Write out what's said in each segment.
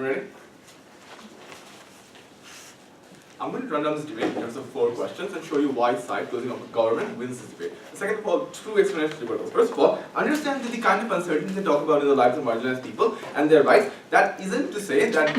Everyone ready? I'm going to run down this debate in terms of 4 questions and show you why side closing of government wins this debate. Second of all, 2 explanations to liberals. First of all, understand that the kind of uncertainty they talk about in the lives of marginalized people and their rights, that isn't to say that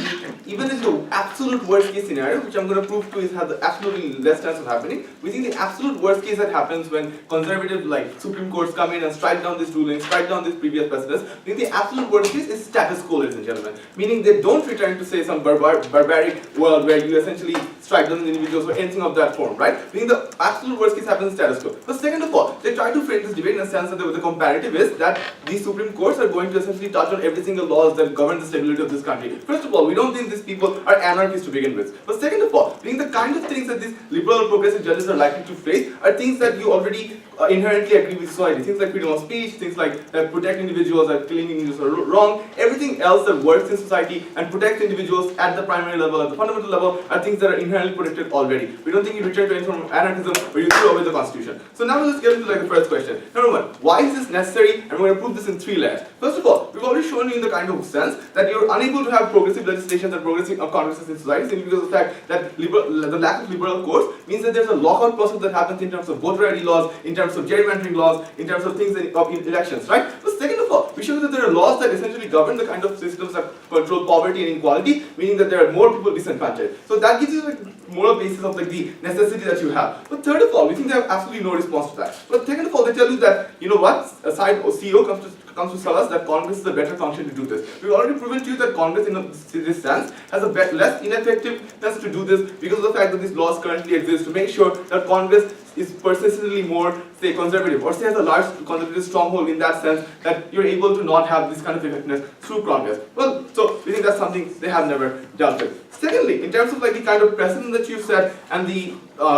even in the absolute worst case scenario, which I'm going to prove to is has the absolutely less chance of happening, we think the absolute worst case that happens when conservative like Supreme Courts come in and strike down this ruling, strike down this previous precedents, we think the absolute worst case is status quo, ladies and gentlemen. Meaning they don't return to say some barbaric world where you essentially strike down the individuals or anything of that form, right? Meaning the absolute worst case happens in status quo. But second of all, they try to frame this debate in a sense that the comparative is that these Supreme Courts are going to essentially touch on every single laws that govern the stability of this country. First of all, we don't think these people are anarchists to begin with. But second of all, being the kind of things that these liberal progressive judges are likely to face are things that you already inherently agree with society. Things like freedom of speech, things like that protect individuals, that killing individuals are wrong. Everything else that works in society and protects individuals at the primary level, at the fundamental level, are things that are inherently protected already. We don't think you return to any form of anarchism where you throw away the constitution. So now let's get into the first question. Number 1, why is this necessary? And we're going to prove this in 3 layers. First of all, we've already shown you in the kind of sense that you're unable to have progressive legislation and progressive congresses in society simply because of the fact that the lack of liberal courts means that there's a lockout process that happens in terms of voter ID laws, in terms of gerrymandering laws, in terms of things in elections, right? But second of all, we show that there are laws that essentially govern the kind of systems that control poverty and inequality, meaning that there are more people disenfranchised. So that gives you moral basis of the necessity that you have. But third of all, we think they have absolutely no response to that. But second of all, they tell you that, you know what, a side CEO comes to tell us that Congress is a better function to do this. We've already proven to you that Congress in this sense has a less ineffectiveness to do this because of the fact that these laws currently exist to make sure that Congress is persistently more, say, conservative, or say has a large conservative stronghold in that sense that you're able to not have this kind of effectiveness through Congress. Well, so we think that's something they have never dealt with. Secondly, in terms of like the kind of precedent that you've set and the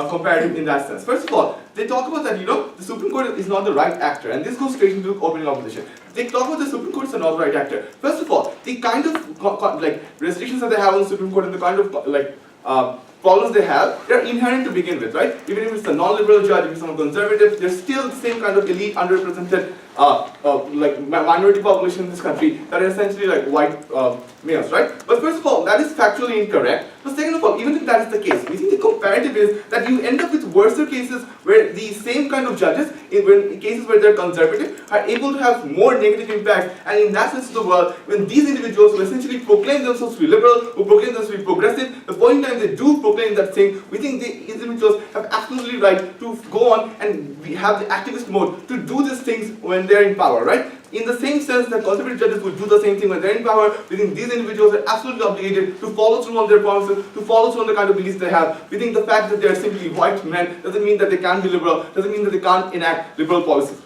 comparative in that sense. First of all, they talk about that, the Supreme Court is not the right actor, and this goes straight into opening opposition. They talk about the Supreme Court is not the right actor. First of all, the kind of restrictions that they have on the Supreme Court and the kind of problems they have, they're inherent to begin with, right? Even if it's a non-liberal judge, if it's someone conservative, they're still the same kind of elite, underrepresented, minority population in this country that are essentially like white males, right? But first of all, that is factually incorrect. But second of all, even if that is the case, we think the comparative is that you end up with worse cases where the same kind of judges, in cases where they're conservative, are able to have more negative impact. And in that sense of the world, when these individuals who essentially proclaim themselves to be liberal, who proclaim themselves to be progressive, the point in time they do proclaim that thing, we think the individuals have absolutely right to go on and have the activist mode to do these things when they're in power, right? In the same sense that conservative judges would do the same thing when they're in power, we think these individuals are absolutely obligated to follow through on their promises, to follow through on the kind of beliefs they have. We think the fact that they're simply white men doesn't mean that they can't be liberal, doesn't mean that they can't enact liberal policies.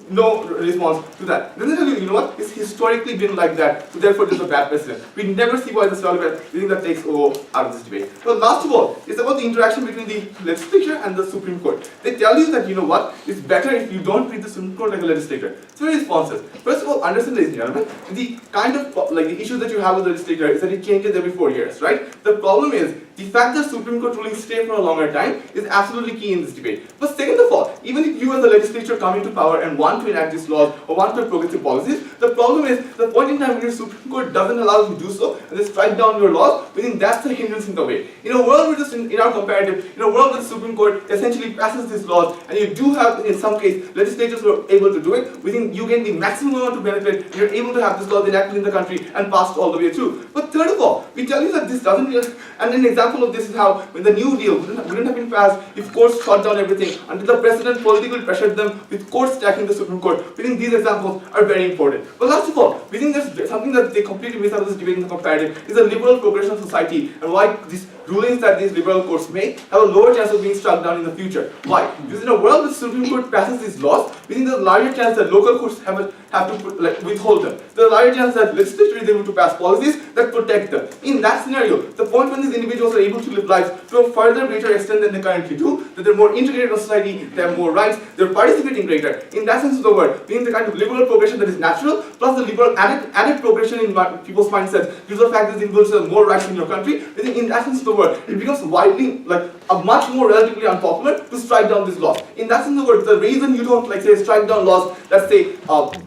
No response to that. Then they tell you, you know what, it's historically been like that, so therefore this is a bad precedent. We never see why this is relevant. We think that takes out of this debate. But last of all, it's about the interaction between the legislature and the Supreme Court. They tell you that, you know what, it's better if you don't treat the Supreme Court like a legislator. It's very responsive. First of all, understand, ladies and gentlemen, the kind of, the issue that you have with the legislature is that it changes every 4 years, right? The problem is, the fact that Supreme Court rulings stay for a longer time is absolutely key in this debate. But second of all, even if you as a legislature come into power and want to enact these laws or want to have progressive policies, the problem is the point in time when your Supreme Court doesn't allow you to do so and they strike down your laws, we think that's a hindrance in the way. In a world where just in our comparative, in a world where the Supreme Court essentially passes these laws and you do have in some case legislatures who are able to do it, we think you gain the maximum amount of benefit and you're able to have these laws enacted in the country and passed all the way through. But third of all, we tell you that this doesn't really, and an example of this is how when the New Deal wouldn't have been passed if courts shut down everything until the president politically pressured them with courts stacking the Supreme Court. We think these examples are very important. But last of all, we think there's something that they completely miss out of this debate in the comparative is the liberal progression of society and why these rulings that these liberal courts make have a lower chance of being struck down in the future. Why? Because in a world where the Supreme Court passes these laws, we think there's a larger chance that local courts have to withhold them. There's a larger chance that legislature is able to pass policies that protect them. In that scenario, the point when these individuals are able to live lives to a further greater extent than they currently do, that they're more integrated in society, they have more rights, they're participating greater. In that sense of the word, being the kind of liberal progression that is natural, plus the liberal added progression in people's mindsets, due to the fact that the individuals have more rights in your country, I think in that sense of the word, it becomes widely, a much more relatively unpopular to strike down these laws. In that sense of the word, the reason you don't, say, strike down laws that say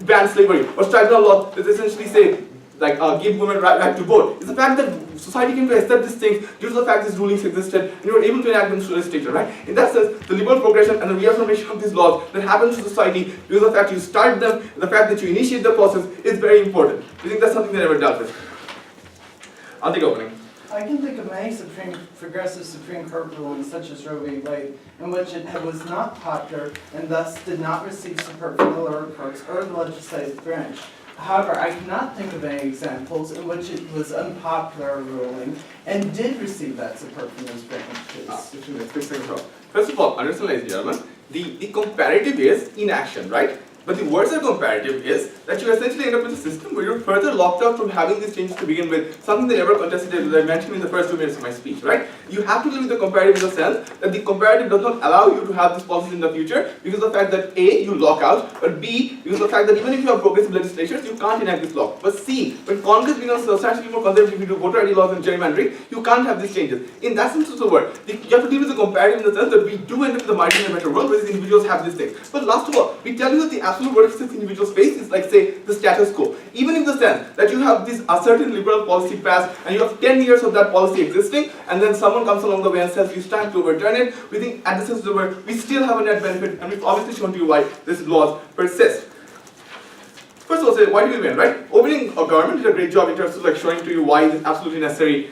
ban slavery, or strike down laws that essentially say give women right to vote. It's the fact that society came to accept these things due to the fact these rulings existed, and you were able to enact them through legislature, right? In that sense, the liberal progression and the reaffirmation of these laws that happens to society due to the fact you start them, and the fact that you initiate the process is very important. Do you think that's something they never dealt with? I'll take opening. I can think of many progressive Supreme Court rulings, such as Roe v. Wade, in which it was not popular and thus did not receive support from the lower courts or the legislative branch. However, I cannot think of any examples in which it was unpopular ruling and did receive that support from those branches. First of all, understand, ladies and gentlemen, the comparative is inaction, right? But the worse than comparative is that you essentially end up with a system where you're further locked out from having these changes to begin with, something they never contested as I mentioned in the first 2 minutes of my speech, right? You have to live with the comparative in the sense that the comparative does not allow you to have these policies in the future because of the fact that A, you lock out, but B, because of the fact that even if you have progressive legislatures, you can't enact this law. But C, when Congress becomes substantially more conservative, you do voter ID laws and gerrymandering, you can't have these changes. In that sense of the word, you have to deal with the comparative in the sense that we do end up with a margin in a better world where these individuals have these things. But last of all, we tell you that the absolute worst these individuals face is like, say, the status quo. Even in the sense that you have this certain liberal policy passed and you have 10 years of that policy existing, and then someone comes along the way and says, it's time to overturn it, we think at the sense of the word, we still have a net benefit, and we've obviously shown to you why these laws persist. First of all, say, why do we win, right? Opening government did a great job in terms of like showing to you why it is absolutely necessary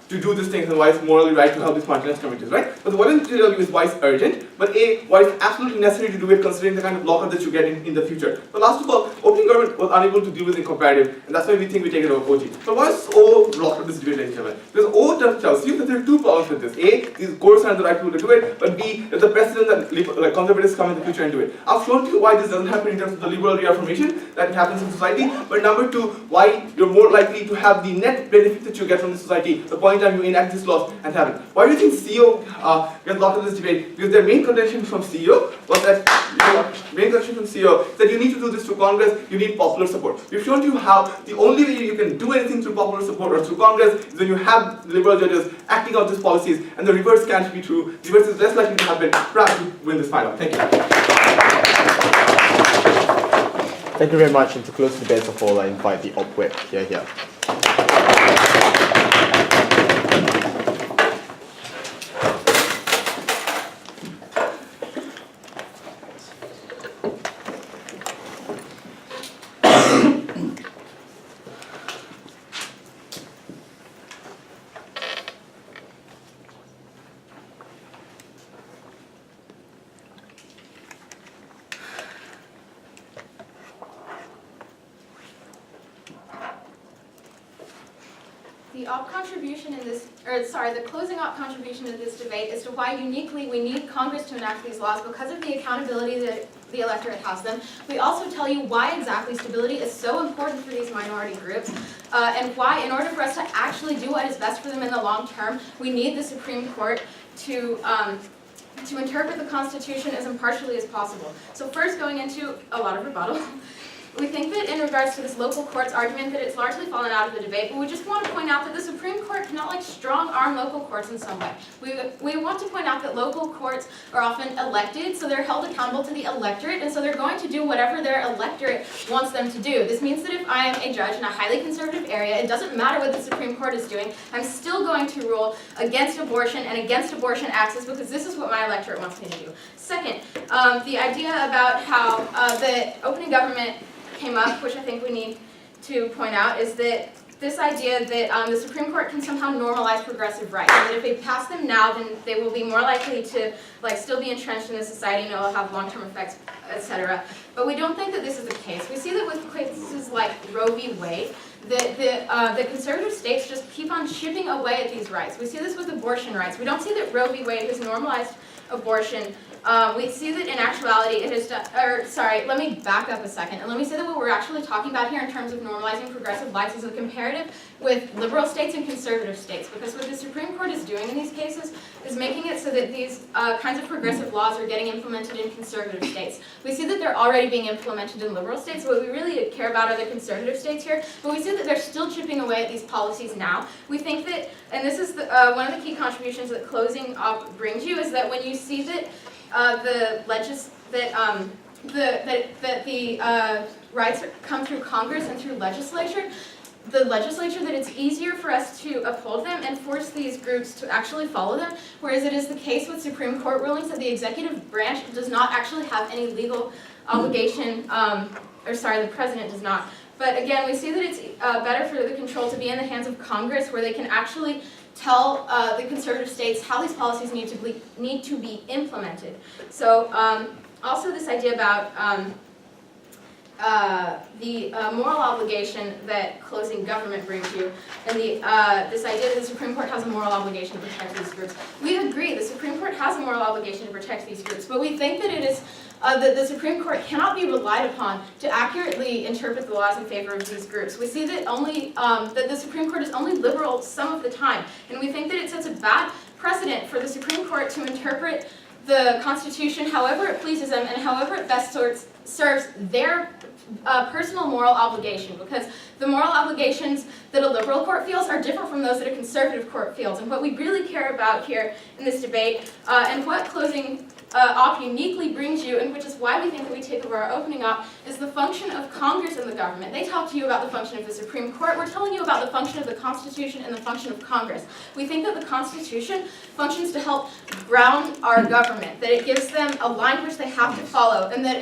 to do these things and why it's morally right to help these marginalized communities, right? But what I didn't tell you is why it's urgent, but A, why it's absolutely necessary to do it considering the kind of lockup that you get in the future. But last of all, opening government was unable to deal with the comparative, and that's why we think we take it over OG. But why is O locked up this debate, ladies and gentlemen? Because O tells you that there are two problems with this. A, these courts aren't the right people to do it, but B, there's a precedent that conservatives come in the future and do it. I've shown to you why this doesn't happen in terms of the liberal reaffirmation that happens in society, but number two, why you're more likely to have the net benefit that you get from the society the point in time you enact this law and have it. Why do you think CEO gets locked in this debate? Because their main contention from CEO was that you need to do this through Congress, you need popular support. We've shown you how the only way you can do anything through popular support or through Congress is when you have liberal judges acting out these policies, and the reverse can't be true. The reverse is less likely to happen. Perhaps you win this final. Thank you. Thank you very much, and to close the debate of all, I invite the op whip here. The closing op contribution in this debate is to why uniquely we need Congress to enact these laws because of the accountability that the electorate has them. We also tell you why exactly stability is so important for these minority groups and why, in order for us to actually do what is best for them in the long term, we need the Supreme Court to interpret the Constitution as impartially as possible. So first, going into a lot of rebuttal. We think that in regards to this local courts argument that it's largely fallen out of the debate, but we just want to point out that the Supreme Court cannot strong-arm local courts in some way. We want to point out that local courts are often elected, so they're held accountable to the electorate, and so they're going to do whatever their electorate wants them to do. This means that if I am a judge in a highly conservative area, it doesn't matter what the Supreme Court is doing, I'm still going to rule against abortion and against abortion access because this is what my electorate wants me to do. Second, the idea about how the opening government came up, which I think we need to point out, is that this idea that the Supreme Court can somehow normalize progressive rights, and that if they pass them now, then they will be more likely to still be entrenched in the society and it will have long-term effects, etc. But we don't think that this is the case. We see that with cases like Roe v. Wade, the conservative states just keep on chipping away at these rights. We see this with abortion rights. We don't see that Roe v. Wade has normalized abortion. We see that in actuality it has done, let me back up a second, and let me say that what we're actually talking about here in terms of normalizing progressive rights is a comparative with liberal states and conservative states, because what the Supreme Court is doing in these cases is making it so that these kinds of progressive laws are getting implemented in conservative states. We see that they're already being implemented in liberal states. What we really care about are the conservative states here, but we see that they're still chipping away at these policies now. We think that, and this is one of the key contributions that closing op brings you, is that when you see that the rights come through Congress and through legislature, the legislature that it's easier for us to uphold them and force these groups to actually follow them, whereas it is the case with Supreme Court rulings that the executive branch does not actually have any legal obligation, the president does not. But again, we see that it's better for the control to be in the hands of Congress, where they can actually tell the conservative states how these policies need to be implemented. So also this idea about the moral obligation that closing government brings you, and this idea that the Supreme Court has a moral obligation to protect these groups. We agree, the Supreme Court has a moral obligation to protect these groups, but we think that it is that the Supreme Court cannot be relied upon to accurately interpret the laws in favor of these groups. We see that that the Supreme Court is only liberal some of the time, and we think that it sets a bad precedent for the Supreme Court to interpret the Constitution however it pleases them and however it best serves their personal moral obligation, because the moral obligations that a liberal court feels are different from those that a conservative court feels. And what we really care about here in this debate, and what closing op uniquely brings you, and which is why we think that we take over our opening op, is the function of Congress and the government. They talk to you about the function of the Supreme Court. We're telling you about the function of the Constitution and the function of Congress. We think that the Constitution functions to help ground our government, that it gives them a line which they have to follow, and that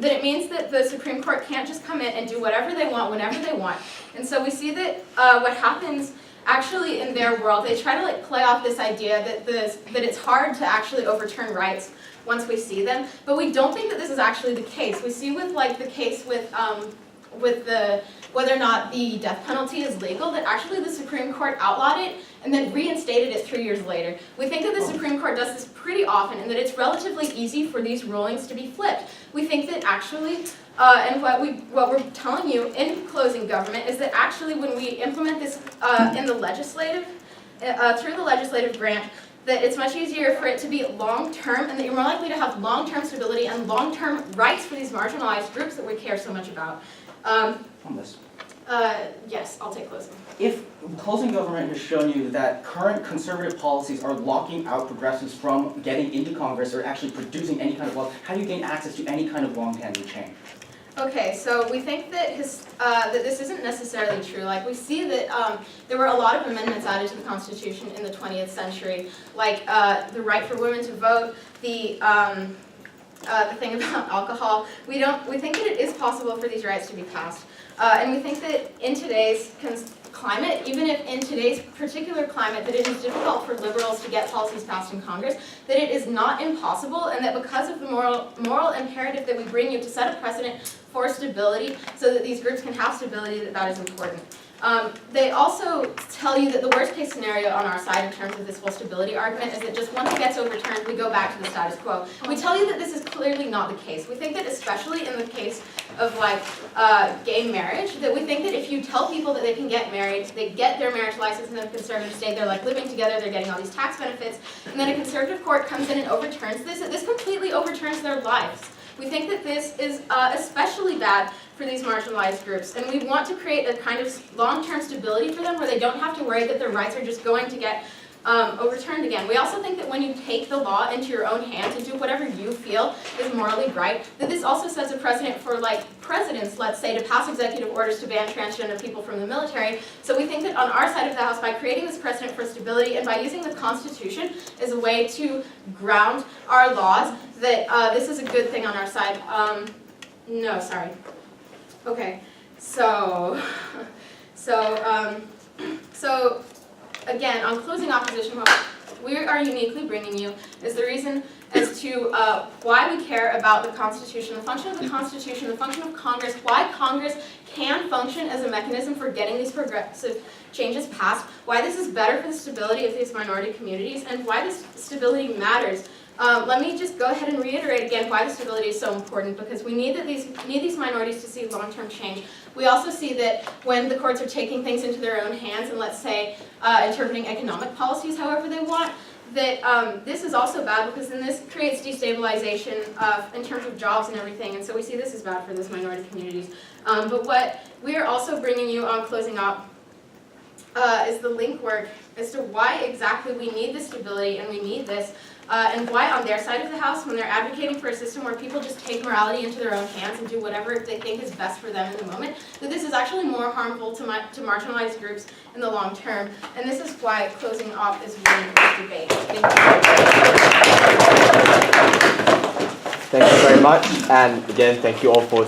it means that the Supreme Court can't just come in and do whatever they want, whenever they want. And so we see that what happens actually in their world, they try to play off this idea that it's hard to actually overturn rights once we see them, but we don't think that this is actually the case. We see with the case with whether or not the death penalty is legal, that actually the Supreme Court outlawed it and then reinstated it 3 years later. We think that the Supreme Court does this pretty often, and that it's relatively easy for these rulings to be flipped. We think that actually, and what we're telling you in closing government is that actually when we implement this in the legislative, through the legislative branch, that it's much easier for it to be long-term, and that you're more likely to have long-term stability and long-term rights for these marginalized groups that we care so much about. On this. Yes, I'll take closing. If closing government has shown you that current conservative policies are locking out progressives from getting into Congress or actually producing any kind of law, how do you gain access to any kind of long-standing change? Okay, so we think that that this isn't necessarily true. Like, we see that there were a lot of amendments added to the Constitution in the 20th century, like the right for women to vote, the thing about alcohol. We think that it is possible for these rights to be passed. And we think that in today's climate, even if in today's particular climate, that it is difficult for liberals to get policies passed in Congress, that it is not impossible, and that because of the moral imperative that we bring you to set a precedent for stability, so that these groups can have stability, that is important. They also tell you that the worst case scenario on our side in terms of this whole stability argument is that just once it gets overturned, we go back to the status quo. We tell you that this is clearly not the case. We think that especially in the case of gay marriage, that we think that if you tell people that they can get married, they get their marriage license in a conservative state, they're living together, they're getting all these tax benefits, and then a conservative court comes in and overturns this, that this completely overturns their lives. We think that this is especially bad for these marginalized groups, and we want to create a kind of long-term stability for them where they don't have to worry that their rights are just going to get overturned again. We also think that when you take the law into your own hands and do whatever you feel is morally right, that this also sets a precedent for presidents, let's say, to pass executive orders to ban transgender people from the military. So we think that on our side of the house, by creating this precedent for stability and by using the Constitution as a way to ground our laws, that this is a good thing on our side. No, sorry. Okay, so again, on closing opposition, what we are uniquely bringing you is the reason as to why we care about the Constitution, the function of the Constitution, the function of Congress, why Congress can function as a mechanism for getting these progressive changes passed, why this is better for the stability of these minority communities, and why this stability matters. Let me just go ahead and reiterate again why the stability is so important, because we need these minorities to see long-term change. We also see that when the courts are taking things into their own hands and, let's say, interpreting economic policies however they want, that this is also bad, because then this creates destabilization in terms of jobs and everything, and so we see this as bad for those minority communities. But what we are also bringing you on closing up is the link work as to why exactly we need this stability and we need this, and why on their side of the house, when they're advocating for a system where people just take morality into their own hands and do whatever they think is best for them in the moment, that this is actually more harmful to marginalized groups in the long term. And this is why closing off is winning this debate. Thank you. Thank you very much. And again, thank you all for